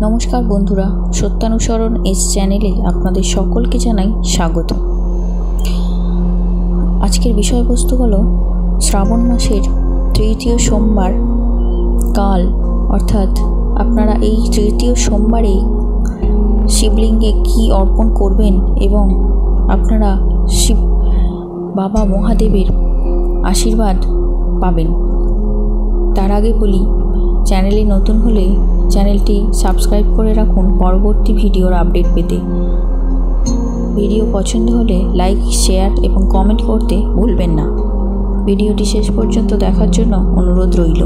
নমস্কার বন্ধুরা, সত্যানুসরণ এস চ্যানেলে আপনাদের সকলকে জানাই স্বাগত। আজকের বিষয়বস্তু হলো শ্রাবণ মাসের তৃতীয় সোমবার কাল, অর্থাৎ আপনারা এই তৃতীয় সোমবারে শিবলিঙ্গে কী অর্পণ করবেন এবং আপনারা শিব বাবা মহাদেবের আশীর্বাদ পাবেন। তার আগে বলি, চ্যানেলে নতুন হলে চ্যানেলটি সাবস্ক্রাইব করে রাখুন পরবর্তী ভিডিওর আপডেট পেতে। ভিডিও পছন্দ হলে লাইক, শেয়ার এবং কমেন্ট করতে ভুলবেন না। ভিডিওটি শেষ পর্যন্ত দেখার জন্য অনুরোধ রইল।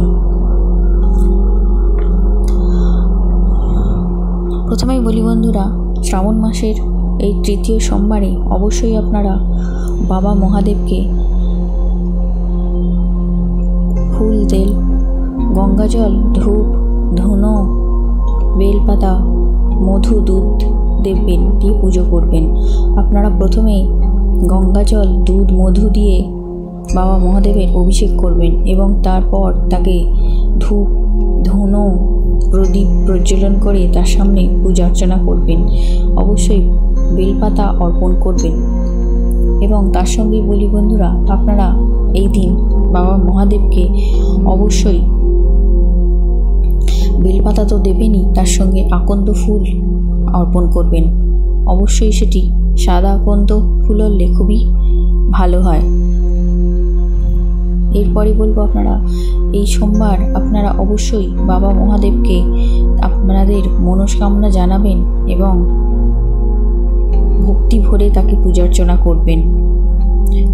প্রথমেই বলি বন্ধুরা, শ্রাবণ মাসের এই তৃতীয় সোমবারে অবশ্যই আপনারা বাবা মহাদেবকে ফুল, তেল, গঙ্গাজল, ধূপ, ধুনো, বেলপাতা, মধু, দুধ দেবেন দিয়ে পুজো করবেন। আপনারা প্রথমে গঙ্গাজল, দুধ, মধু দিয়ে বাবা মহাদেবের অভিষেক করবেন এবং তারপর তাকে ধূপ, ধুনো, প্রদীপ প্রজ্বলন করে তার সামনে পূজা অর্চনা করবেন। অবশ্যই বেলপাতা অর্পণ করবেন এবং তার সঙ্গে বলি বন্ধুরা, আপনারা এই দিন বাবা মহাদেবকে অবশ্যই বেলপাতা তো দেবেনই, তার সঙ্গে আকন্দ ফুল অর্পণ করবেন। অবশ্যই সেটি সাদা আকন্দ ফুল হলে খুবই ভালো হয়। এরপরে বলবো, আপনারা এই সোমবার আপনারা অবশ্যই বাবা মহাদেবকে আপনাদের মনস্কামনা জানাবেন এবং ভক্তি ভরে তাকে পূজা অর্চনা করবেন।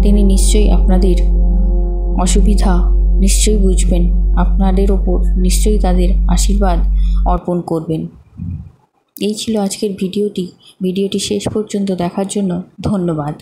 তিনি নিশ্চয়ই আপনাদের অসুবিধা নিশ্চয়ই বুঝবেন, আপনাদের ওপর নিশ্চয়ই তাদের আশীর্বাদ অর্পণ করবেন। এই ছিল আজকের ভিডিওটি শেষ পর্যন্ত দেখার জন্য ধন্যবাদ।